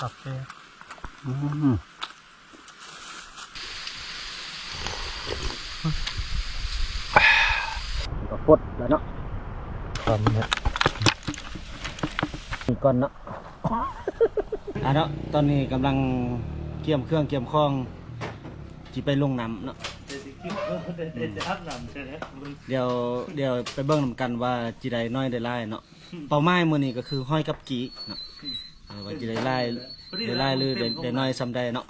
ครับเป้ก็ปดแล้วเนาะก่อนเนี่ยมีก่อนเนาะเนาะตอนนี้กำลังเกี่ยมเครื่องเกี่ยมคล้องจีไปลงน้ำเนาะเดี๋ยวไปเบิ่งนำกันว่าจีได้น้อยได้หลายเนาะเป้าหมายมื้อนี้ก็คือห้อยกับกีเนาะว่าจีได้หลายหรือได้น้อยซ้ำใดเนาะ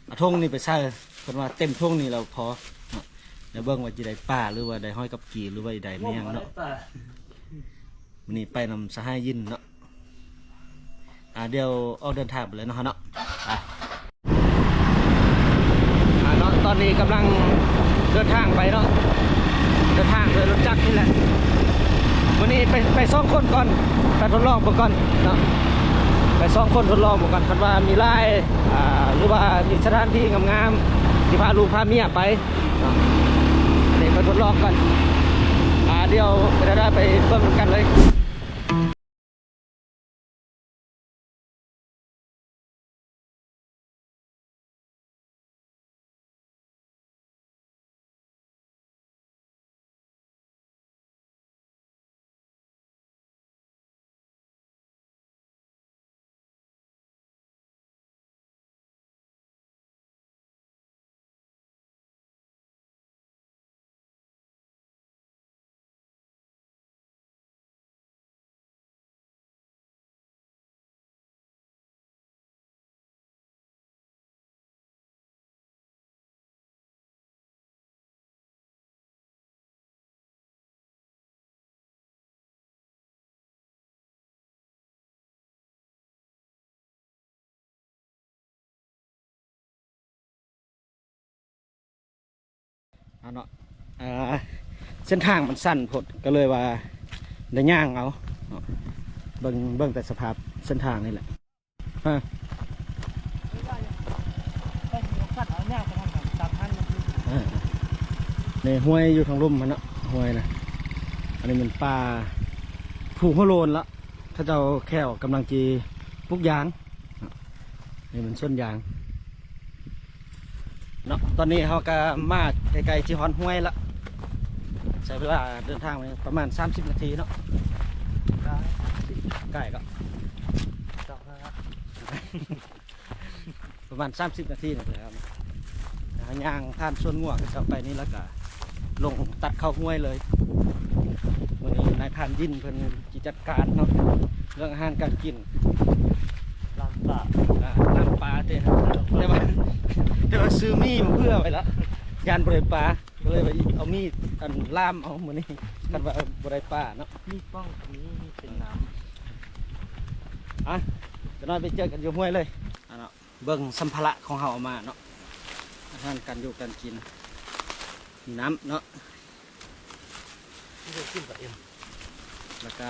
เอาทงนี่ไปใส่เพิ่นว่าเต็มทงนี่เราพอเนาะเดี๋ยวเบิ่งว่าจีได้ป่าหรือว่าได้ห้อยกับกีหรือว่าได้แมงเนาะมื้อนี้ไปนำสหายยินเนาะเดี๋ยวออกเดินทางไปเลยเนาะเนาะเนาะตอนนี้กำลังเดินทางไปเนาะเดินทางโดยรถจักรนี่แหละวันนี้ไปสองคนก่อนไปทดลองไปก่อนเนาะไปสองคนทดลองไปก่อนคันว่ามีไร่หรือว่ามีสถานที่งามๆที่พาลูกพาเมียไปเนาะเดี๋ยวไปทดลองกันเดี๋ยวจะได้ไปเบิ่งกันเลยเนาะเส้นทางมันสั้นพดก็เลยว่าได้ย่างเอาเบิ่งแต่สภาพเส้นทางนี่แหละในห้วยอยู่ทางลุ่มมันเนาะห้วยนะอันนี้มันป่าผูกหัวโลนละถ้าเจ้าแค่กำลังจีปลูกยางนี่มันส้นยางเนาะตอนนี้เขาก็มาไกลๆจีฮอนห้วยละใช้เวลาเดินทางประมาณ30 นาทีเนาะใกล้ก็ประมาณ30 นาทีนะครับย่างท่านส่วนง่วงก็จะไปนี่แล้วก็ลงตัดเข้าห้วยเลยวันนี้นายพานยินเพิ่นจิจัดการเนาะเรื่องอาหารการกินล้างปลาเต้แต่ว่าซื้อมีดมาเพื่อไว้ละยานบริปลาก็เลยไปเอามีดอันล่ามเอาเหมือนนี้กันว่าบริปลาเนาะมีป้องนี้เป็นน้ำจะนอนไปเจอกันอยู่ห้วยเลยเนาะเบิ่งสัมภาระของเขาออกมาเนาะอาหารการอยู่การกินมีน้ำเนาะแล้วก็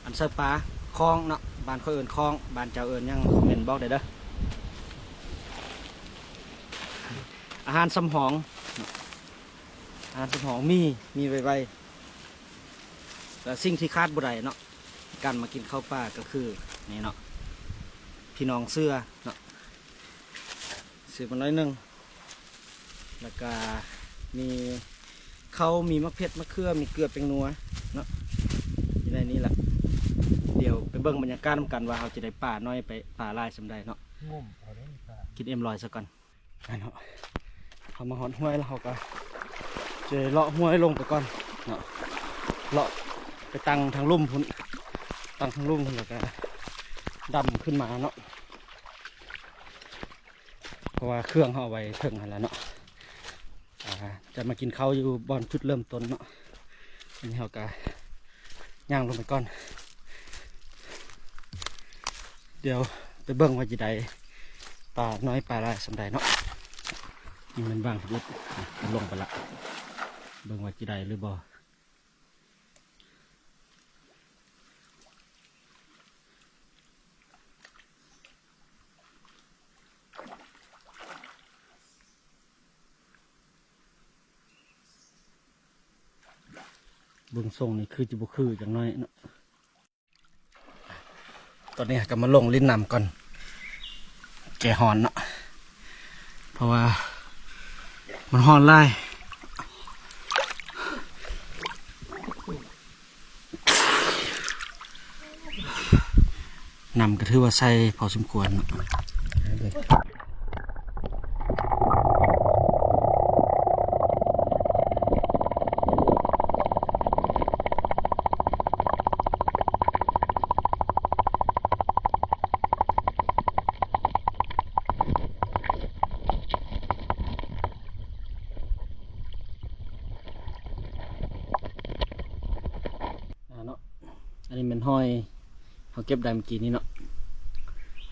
อันเสิร์ฟปลาคลองเนาะบ้านเขาเอิญคลองบ้านเจ้าเอิญยังเมนบอกได้เด้ออาหารสำหองอาหารสำหองมีไวๆแต่สิ่งที่คาดบ่ได้เนาะการมากินข้าวปลาก็คือนี่เนาะพี่น้องเสื้อเนาะเสื้อมันน้อยนึงแล้วก็มีเขามีมะเขือมะเขือมีเกลือเป็นนัวเนาะอยู่ในนี้แหละเดี๋ยวไปเบิ่งบรรยากาศกันว่าเขาจะได้ป่าน้อยไปป่าลายสำได้เนาะกินM100ซะก่อนเนาะเขามาหอนห้วยแล้วเขาก็จะเลาะห้วยลงไปก่อนเนาะเลาะไปตั้งทางลุ่มพุ่นตั้งทางลุ่มแล้วก็ดำขึ้นมาเนาะเพราะว่าเครื่องเขาเอาไว้ถึงแล้วเนาะจะมากินข้าวอยู่บอนจุดเริ่มต้นเนาะอันนี้เขาก็ย่างลงไปก่อนเดี๋ยวไปเบิ่งว่าจะได้ปลาน้อยปลาลายสำได้เนาะนี่มันบางทุกลงไปละเบิ่งว่าจะได้หรือบ่เบื้องทรงนี่คือจะบุคืออย่างน้อยเนาะตอนนี้ก็มาลงลิ้นน้ำก่อน แก่หอนเนาะเพราะว่ามันหอนไล่นำก็ถือว่าใส่พอสมควรเนาะเนาะอันนี้เป็นห้อยเขาเก็บได้เมื่อกี้นี้เนาะ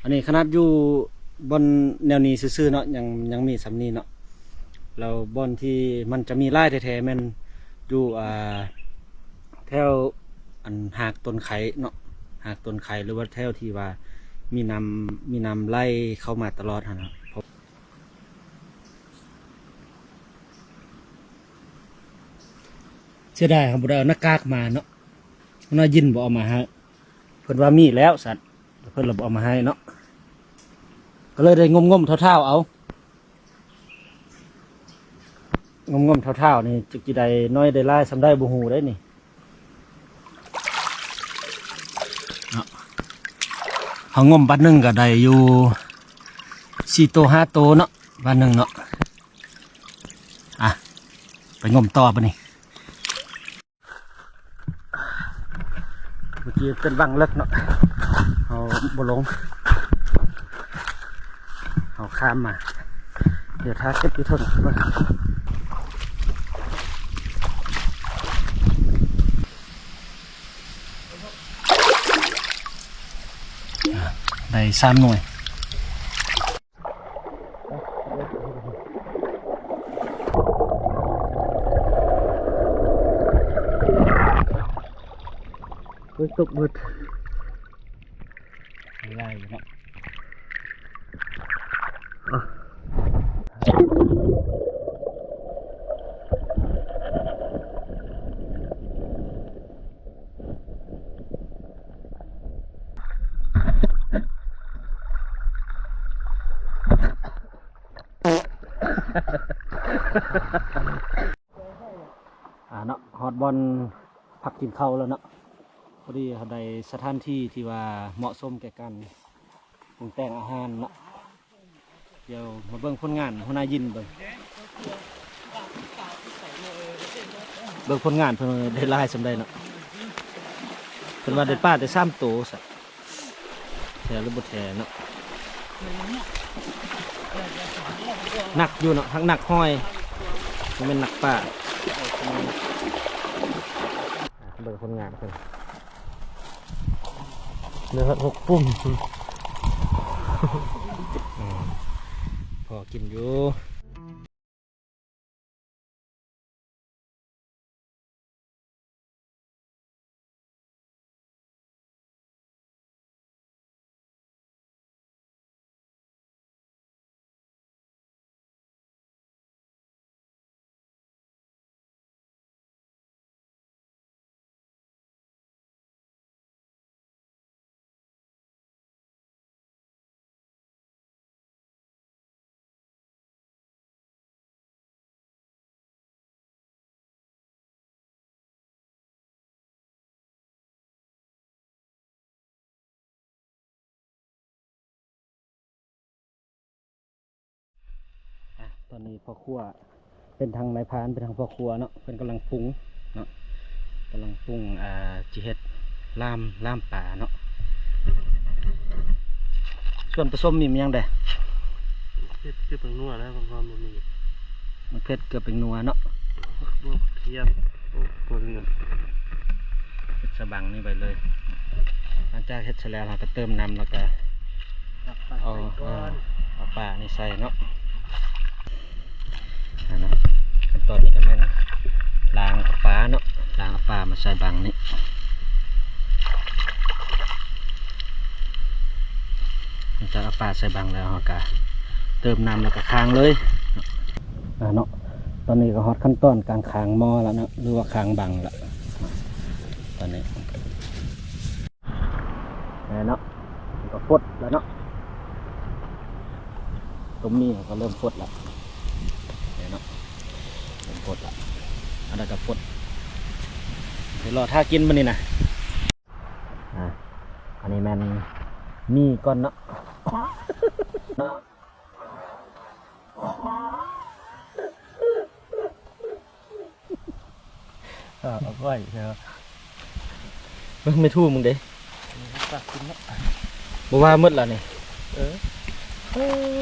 อันนี้ขนาดอยู่บนแนวนี้ซื่อๆเนาะยังมีสำนีเนาะเราบนที่มันจะมีไร่แท้ๆมันอยู่แถวอันหากต้นไข่เนาะหากต้นไข่หรือว่าแถวที่ว่ามีน้ำไล่เข้ามาตลอดนะเสียดายครับบุได้เอาหน้ากากมาเนาะน่ายินบอกเอามาให้เพิ่นว่ามีแล้วสัตว์เพิ่นเราบอกเอามาให้เนาะก็เลยได้งมๆเท่าๆเอางมๆเท่าๆนี่จุกจีได้น้อยได้ไล่สำได้บูฮูได้นี่เนาะเขางมบัดหนึ่งก็ได้อยู่4 โต 5 โตเนาะบัดหนึ่งเนาะไปงมต่อปะนี่เมื่อกี้เป็นบังเล็กเนาะเอาบลงเอาข้ามมาเดี๋ยวท้าเก็บที่ทนได้3 หน่วยตกมืดไล่เนาะเนาะฮอตบอลพักกินข้าวแล้วเนาะพอดีเขาได้สถานที่ที่ว่าเหมาะสมแก่การปรุงแต่งอาหารเนาะเดี๋ยวมาเบิ่งผลงานหัวหน้ายินเบิ่งผลงานเพิ่นได้ลายสำได้เนาะเพิ่นว่าได้ป้าได้3 โตสัตว์แท้หรือบ่แท้เนาะหนักอยู่เนาะทั้งหนักห้อยมันเป็นหนักป้าเบิ่งผลงานเพิ่นเนื้อ6 ปุ่มพอกินอยู่ตอนนี้พ่อครัวเป็นทางนายพรานเป็นทางพ่อครัวเนาะเป็นกำลังปรุงเนาะกำลังปรุงจิเฮ็ดล่ามป่าเนาะส่วนผสมมีมันยังไงเผ็ดเกลือเป็นนัวแล้วบางคนมันมีมันเผ็ดเกลือเป็นนัวเนาะเทียมตัวเลือดเฮ็ดสบังนี่ไปเลยหลังจากเฮ็ดเสร็จแล้วเราก็เติมน้ำแล้วก็เอาป่านี่ใส่เนาะขั้นตอนนี้ก็แม่นล้างเอาปลาเนาะล้างเอาปลามาใส่บังนี้มันจะเอาปลาใส่บังแล้วเราก็เติมน้ำแล้วก็ค้างเลยเนาะตอนนี้ก็ฮอตขั้นตอนการค้างหม้อแล้วเนาะหรือว่าค้างบังแล้วตอนนี้เนาะก็ฟดแล้วเนาะ ต้มนี่ก็เริ่มฟดแล้วเนาะเริ่มฟดแล้วอันนั้นก็ฟดเดี๋ยวรอถ้ากินมันนี่นะอันนี้มันมีก้อนเนาะเอาก้อยใช่ไหม ไม่ทู่มึงเด้ ตักกินเนาะ บ่ว่ามืดแล้วนี่ เออ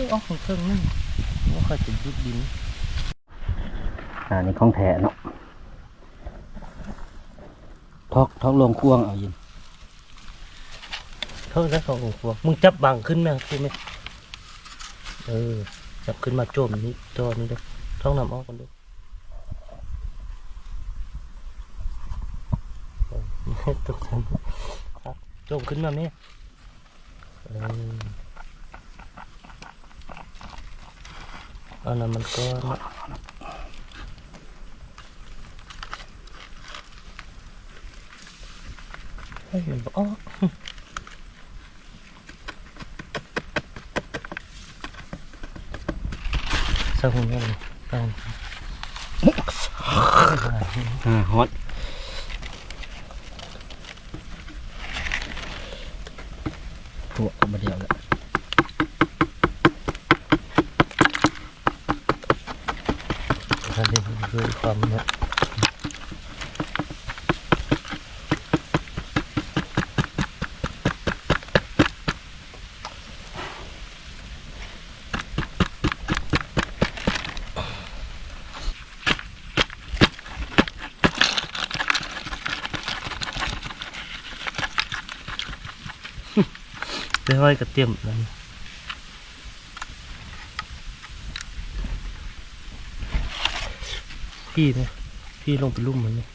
เอาของเครื่องนึงว่าใครจะยุบดิน นี่ของแท้เนาะทอกลงควงเอายิน เท่านั้นของหัวมึงจับบังขึ้นไหมใช่ไหมจับขึ้นมาโจมนี่ตัวนี้ดูท้องน้ำออกกันดูตกใจครับโจมขึ้นมาไหมอันนั้นมันก็ไม่เห็นบอกอ๋อสักคนนึงสักคนฮอตถั่วก็มาเดียวเลยอันนี้คือความเนี่ย ได้ห้อยกระเทียมนั่นพี่เนี่ยพี่ลงไปลุ่มมันเนี่ย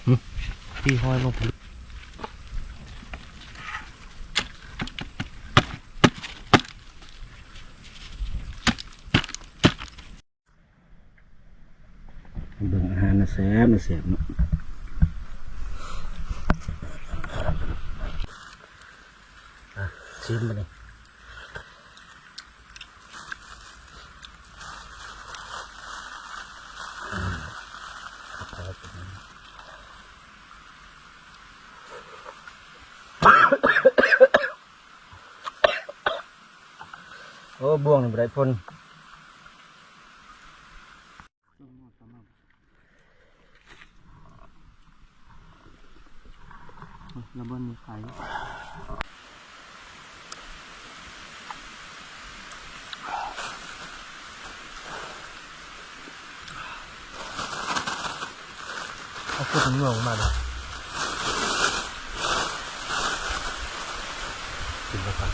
พี่ห้อยลงไปลุ่ม เบิ่งอาหารนะแซ่บนะเสียบเนาะชิมไปเลยโอ้บ่วงนี่บ่ได้พ่นแล้วบนมีไข่เอาพูดถึงเงามาเลยกินไปก่อน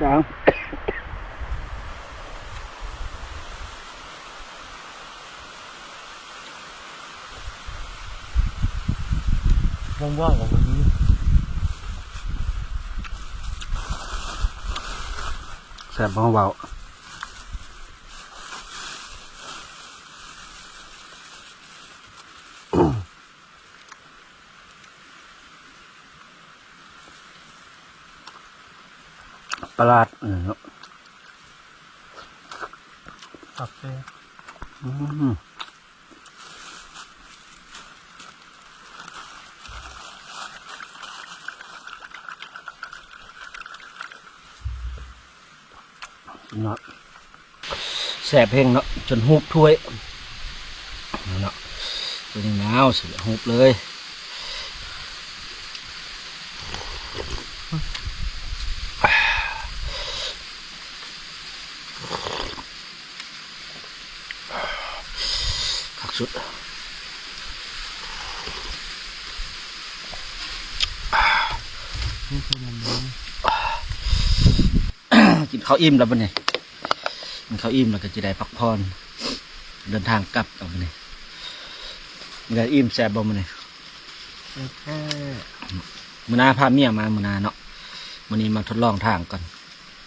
จางว่างๆของวันนี้ แซ่บเบาประหลาดเนาะ ตักเลย เนาะแสบเพลงเนาะจนหุบถ้วยเนาะตัวนี้หนาวสิหุบเลยขักสุดกินข้าวอิ่มแล้วปะเนี่ยกินข้าวอิ่มแล้วก็จะได้พักผ่อนเดินทางกลับเอาไปเนี่ยมันได้อิ่มแซ่บบ่มันเนี่ยมื้อหน้าพาเมียมามื้อหน้าเนาะมื้อนี้มาทดลองทางก่อน